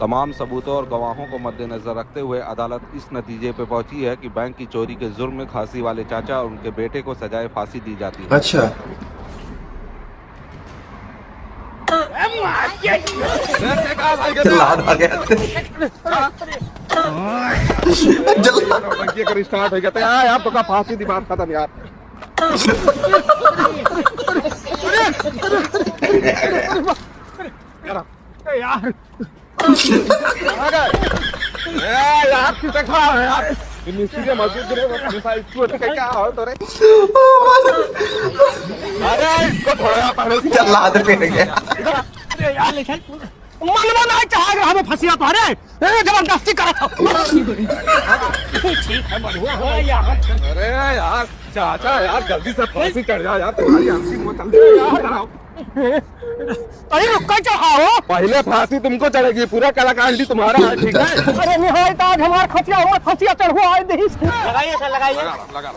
तमाम सबूतों और गवाहों को मद्देनजर रखते हुए अदालत इस नतीजे पर पहुंची है कि बैंक की चोरी के जुर्म में खांसी वाले चाचा और उनके बेटे को सजाए फांसी दी जाती है। अच्छा जल्लाद आ गया जल्लाद स्टार्ट हो गया था यार तो का फांसी दी बात खत्म यार। यार यार किसे खा है यार मिस्त्री के मस्जिद में इसको क्या हो तो रे अरे इसको थोड़ा पहले जल्लाद पे गया यार लेकिन मनवा नहीं चाहेगा हमें फंसिया तो अरे जबरदस्ती करा था। ठीक है मनुआ हो यार। अरे यार चाचा यार जल्दी से फांसी चढ़ जा यार तुम्हारी हंसी मुंह चल रही है यार। अरे रुक चढ़ाओ पहले फांसी तुमको चढ़ेगी पूरा कलाकांडी तुम्हारा है ठीक है। अरे निहाय ताज हमार खसिया हुआ खसिया चढ़ो आए नहीं लगाइए सर लगाइए लगा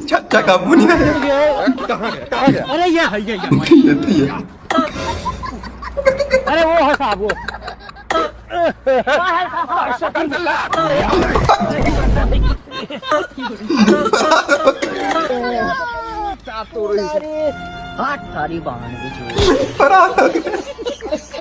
चाचा काबू नहीं है कहाँ गया अरे ये है ये अरे वो है साहब वो हाथ थारी बहन भी फरार हो गया।